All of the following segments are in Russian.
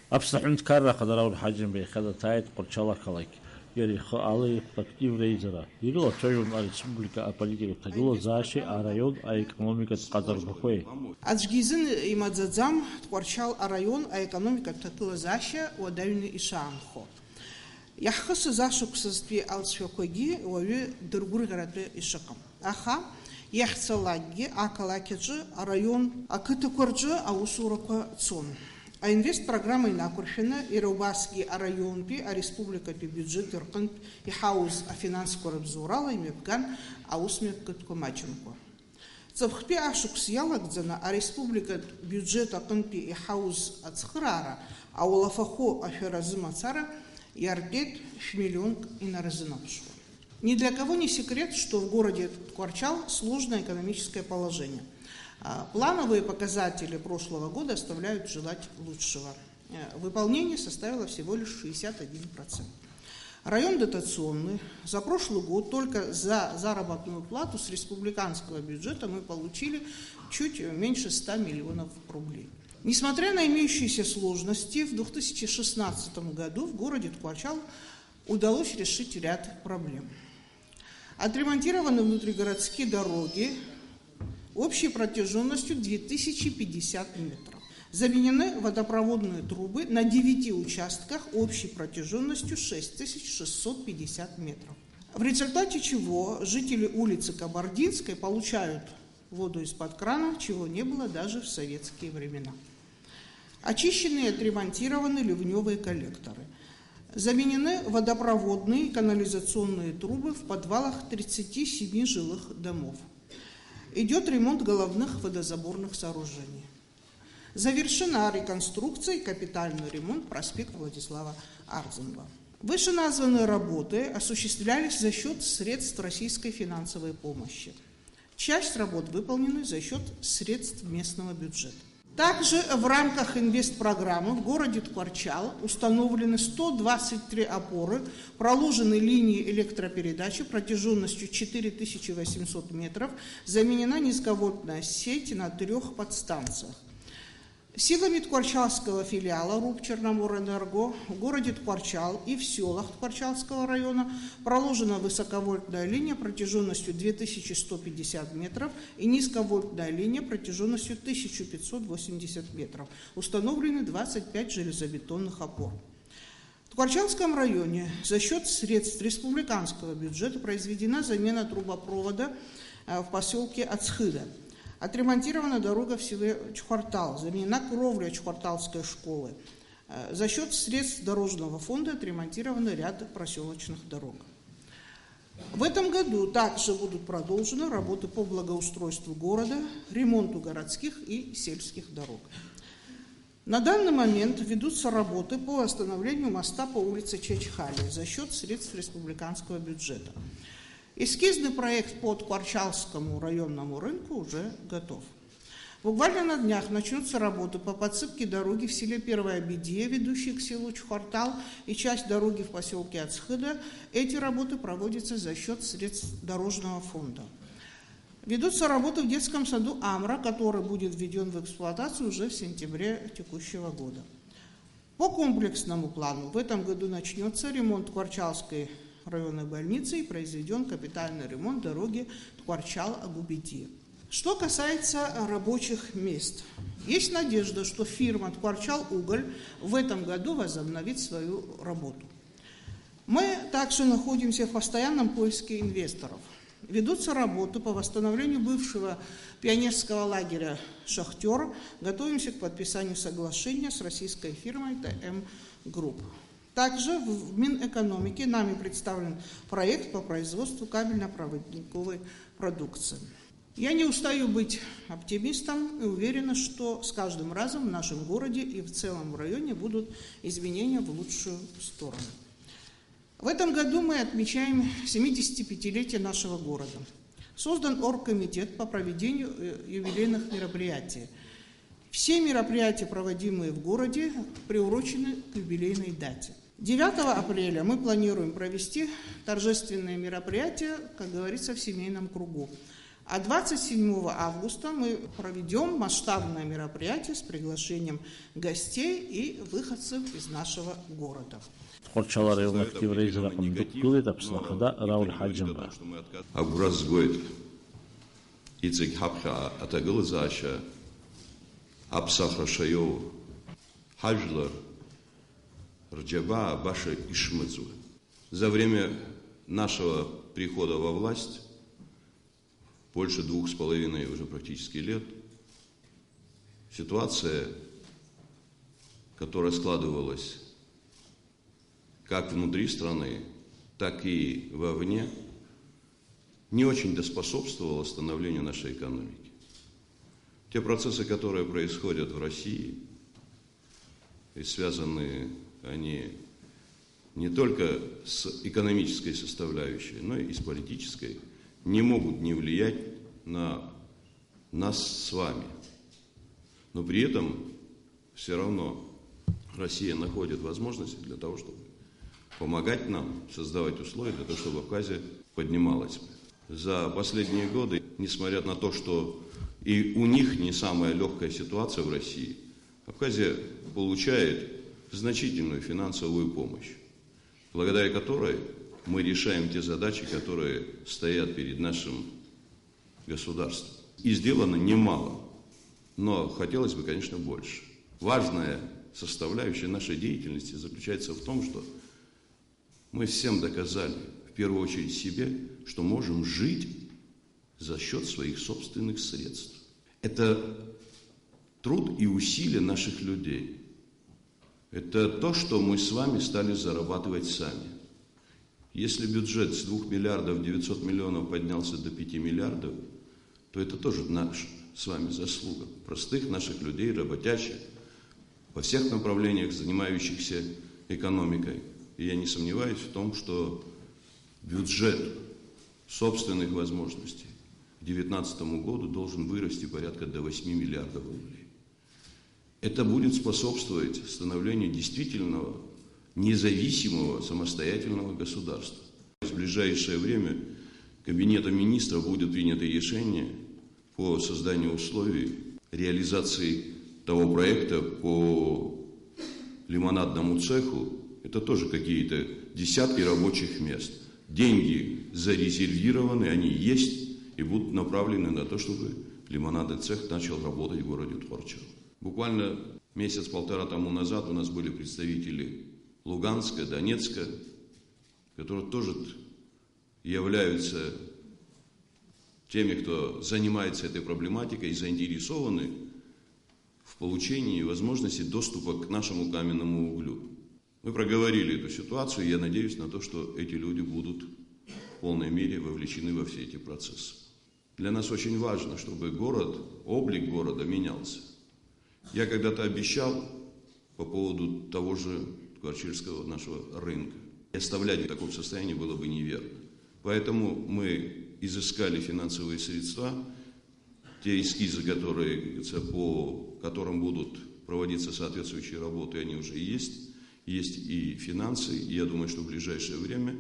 Абсахунт карра хадараур хаджим бейхада тайт Qorçala kalak. Yeri alı aktif reyzara. Yılı çoğun республика политика тагула заши а район а экономика кадарбахой. Аджгизин имадзадзам Qorçal район а экономика тагула заши одайны ишанхо. Яххыс зашуксызтви алцвекоги ове дургургараты ишакам. Аха яхцалаги акалакеджи район акытыкорджи аусурака цон. А инвест-программой накуршена Ирубаски районпи, а республика пи бюджет иркант и хауз а финансового обзорала имебган а усмекатко маченко. Цавхпи ашукс ялагдзана а республика бюджет аканпи и хауз ацхрара, а улафахо аферазыма цара ярдет шмиллион и наразынапшо. Ни для кого не секрет, что в городе Qorçal сложное экономическое положение. Плановые показатели прошлого года оставляют желать лучшего. Выполнение составило всего лишь 61%. Район дотационный. За прошлый год только за заработную плату с республиканского бюджета мы получили чуть меньше 100 миллионов рублей. Несмотря на имеющиеся сложности, в 2016 году в городе Qorçal удалось решить ряд проблем. Отремонтированы внутригородские дороги общей протяженностью 2050 метров. Заменены водопроводные трубы на 9 участках общей протяженностью 6650 метров. В результате чего жители улицы Кабардинской получают воду из-под крана, чего не было даже в советские времена. Очищены и отремонтированы ливневые коллекторы. Заменены водопроводные и канализационные трубы в подвалах 37 жилых домов. Идет ремонт головных водозаборных сооружений. Завершена реконструкция и капитальный ремонт проспекта Владислава Арзенова. Вышеназванные работы осуществлялись за счет средств российской финансовой помощи. Часть работ выполнены за счет средств местного бюджета. Также в рамках инвест-программы в городе Qorçal установлены 123 опоры, проложены линии электропередачи протяженностью 4800 метров, заменена низковольтная сеть на 3 подстанциях. Силами Qorçalского филиала РУП Черноморэнерго в городе Qorçal и в селах Qorçalского района проложена высоковольтная линия протяженностью 2150 метров и низковольтная линия протяженностью 1580 метров. Установлены 25 железобетонных опор. В Qorçalском районе за счет средств республиканского бюджета произведена замена трубопровода в поселке Ацхыда. Отремонтирована дорога в селе Чхортал, заменена кровля Чхорталской школы. За счет средств дорожного фонда отремонтированы ряд проселочных дорог. В этом году также будут продолжены работы по благоустройству города, ремонту городских и сельских дорог. На данный момент ведутся работы по восстановлению моста по улице Чачхали за счет средств республиканского бюджета. Эскизный проект по Qorçalскому районному рынку уже готов. Буквально на днях начнутся работы по подсыпке дороги в селе Первая Бедия, ведущей к селу Чхортал, и часть дороги в поселке Ацхыда. Эти работы проводятся за счет средств дорожного фонда. Ведутся работы в детском саду Амра, который будет введен в эксплуатацию уже в сентябре текущего года. По комплексному плану в этом году начнется ремонт Qorçalской районной больницы и произведен капитальный ремонт дороги Qorçal-Агубеди. Что касается рабочих мест, есть надежда, что фирма Qorçal-Уголь в этом году возобновит свою работу. Мы также находимся в постоянном поиске инвесторов. Ведутся работы по восстановлению бывшего пионерского лагеря «Шахтер». Готовимся к подписанию соглашения с российской фирмой ТМ Групп. Также в Минэкономике нами представлен проект по производству кабельно-проводниковой продукции. Я не устаю быть оптимистом и уверена, что с каждым разом в нашем городе и в целом районе будут изменения в лучшую сторону. В этом году мы отмечаем 75-летие нашего города. Создан оргкомитет по проведению юбилейных мероприятий. Все мероприятия, проводимые в городе, приурочены к юбилейной дате. 9 апреля мы планируем провести торжественные мероприятия, как говорится, в семейном кругу. А 27 августа мы проведем масштабное мероприятие с приглашением гостей и выходцев из нашего города. Тхорчала район актив рейзера кондуктуры тапслахада Рауль Хаджимба. Агуразгойт ицек хапха атагылзаша апсахрашайо хаджлар рджаба баша ишмыцу. За время нашего прихода во власть, больше 2,5 уже практически лет, ситуация, которая складывалась как внутри страны, так и вовне, не очень способствовала становлению нашей экономики. Те процессы, которые происходят в России, и связаны они не только с экономической составляющей, но и с политической, не могут не влиять на нас с вами. Но при этом все равно Россия находит возможности для того, чтобы помогать нам, создавать условия для того, чтобы Абхазия поднималась. За последние годы, несмотря на то, что и у них не самая легкая ситуация в России, Абхазия получает значительную финансовую помощь, благодаря которой мы решаем те задачи, которые стоят перед нашим государством. И сделано немало, но хотелось бы, конечно, больше. Важная составляющая нашей деятельности заключается в том, что мы всем доказали, в первую очередь себе, что можем жить за счет своих собственных средств. Это труд и усилия наших людей. Это то, что мы с вами стали зарабатывать сами. Если бюджет с 2 миллиардов 900 миллионов поднялся до 5 миллиардов, то это тоже наша с вами заслуга. Простых наших людей, работящих, во всех направлениях, занимающихся экономикой. И я не сомневаюсь в том, что бюджет собственных возможностей к 2019 году должен вырасти порядка до 8 миллиардов рублей. Это будет способствовать становлению действительного, независимого, самостоятельного государства. В ближайшее время Кабинетом министров будет принято решение по созданию условий реализации того проекта по лимонадному цеху. Это тоже какие-то десятки рабочих мест. Деньги зарезервированы, они есть и будут направлены на то, чтобы лимонадный цех начал работать в городе Тхорчал. Буквально месяц-полтора тому назад у нас были представители Луганска, Донецка, которые тоже являются теми, кто занимается этой проблематикой и заинтересованы в получении возможности доступа к нашему каменному углю. Мы проговорили эту ситуацию, и я надеюсь на то, что эти люди будут в полной мере вовлечены во все эти процессы. Для нас очень важно, чтобы город, облик города менялся. Я когда-то обещал по поводу того же Тхорчальского нашего рынка. И оставлять в таком состоянии было бы неверно. Поэтому мы изыскали финансовые средства, те эскизы, которые, по которым будут проводиться соответствующие работы, они уже есть. Есть и финансы, и я думаю, что в ближайшее время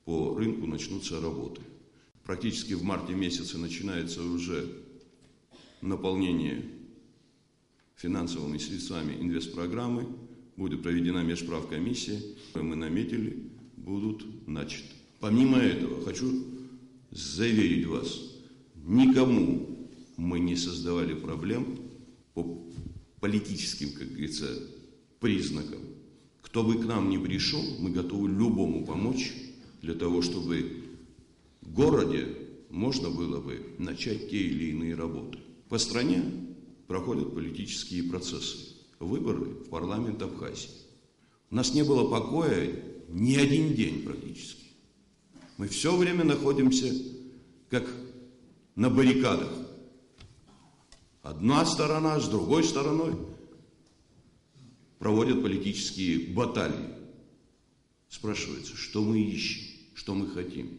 по рынку начнутся работы. Практически в марте месяце начинается уже наполнение финансовыми средствами инвестпрограммы, будет проведена межправкомиссия, мы наметили, будут начаты. Помимо этого, хочу заверить вас, никому мы не создавали проблем по политическим, как говорится, признакам. Кто бы к нам ни пришел, мы готовы любому помочь для того, чтобы в городе можно было бы начать те или иные работы. По стране проходят политические процессы, выборы в парламент Абхазии. У нас не было покоя ни один день практически. Мы все время находимся как на баррикадах. Одна сторона с другой стороной проводят политические баталии. Спрашивается, что мы ищем, что мы хотим.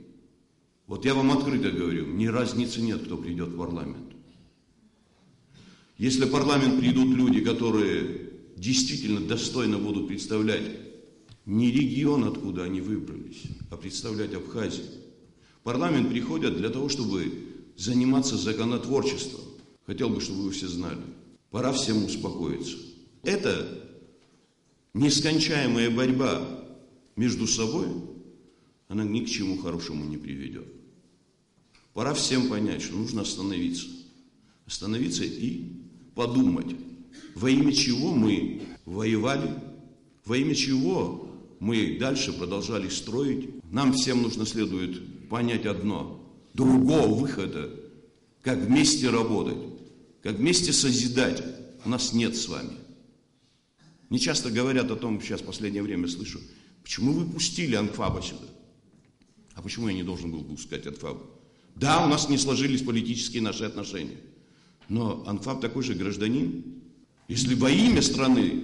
Вот я вам открыто говорю, ни разницы нет, кто придет в парламент. Если в парламент придут люди, которые действительно достойно будут представлять не регион, откуда они выбрались, а представлять Абхазию. В парламент приходят для того, чтобы заниматься законотворчеством. Хотел бы, чтобы вы все знали. Пора всем успокоиться. Это нескончаемая борьба между собой, она ни к чему хорошему не приведет. Пора всем понять, что нужно остановиться. Остановиться и подумать, во имя чего мы воевали, во имя чего мы дальше продолжали строить. Нам всем следует понять одно. Другого выхода, как вместе работать, как вместе созидать, у нас нет с вами. Не часто говорят о том, сейчас в последнее время слышу, почему вы пустили Анфаба сюда? А почему я не должен был пускать Анфаба? Да, у нас не сложились политические наши отношения. Но Анфаб такой же гражданин. Если во имя страны,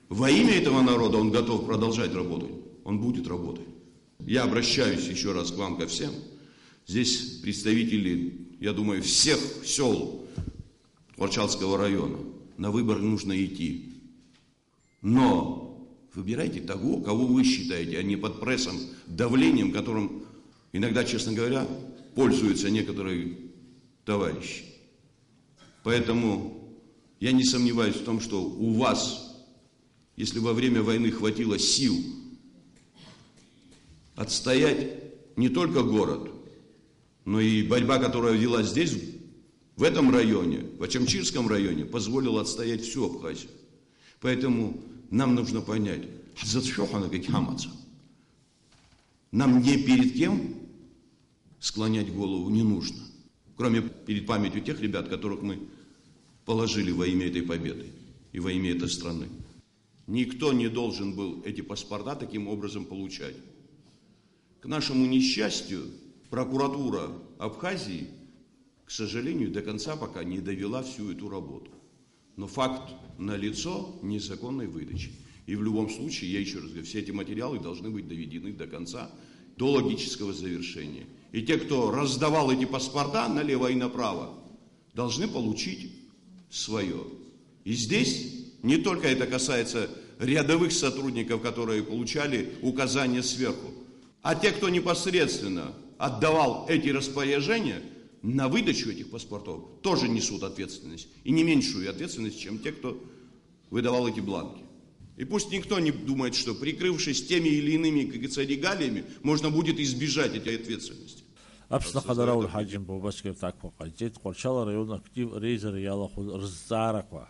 во имя этого народа он готов продолжать работать, он будет работать. Я обращаюсь еще раз к вам, ко всем. Здесь представители, я думаю, всех сел Тхварчалского района. На выборы нужно идти. Но выбирайте того, кого вы считаете, а не под прессом, давлением, которым иногда, честно говоря, пользуются некоторые товарищи. Поэтому я не сомневаюсь в том, что у вас, если во время войны хватило сил отстоять не только город, но и борьба, которая велась здесь, в этом районе, в Ачамчирском районе, позволила отстоять всю Абхазию. Поэтому нам нужно понять, нам ни перед кем склонять голову не нужно, кроме перед памятью тех ребят, которых мы положили во имя этой победы и во имя этой страны. Никто не должен был эти паспорта таким образом получать. К нашему несчастью, прокуратура Абхазии, к сожалению, до конца пока не довела всю эту работу. Но факт налицо незаконной выдачи. И в любом случае, я еще раз говорю, все эти материалы должны быть доведены до конца, до логического завершения. И те, кто раздавал эти паспорта налево и направо, должны получить свое. И здесь не только это касается рядовых сотрудников, которые получали указания сверху, а те, кто непосредственно отдавал эти распоряжения на выдачу этих паспортов, тоже несут ответственность. И не меньшую ответственность, чем те, кто выдавал эти бланки. И пусть никто не думает, что, прикрывшись теми или иными, как говорится, регалиями, можно будет избежать этой ответственности. Апсна Хадарауль Хаджим Бабаскер так показывает, Тхварчал район актив рейзер Ялаху Рзараква.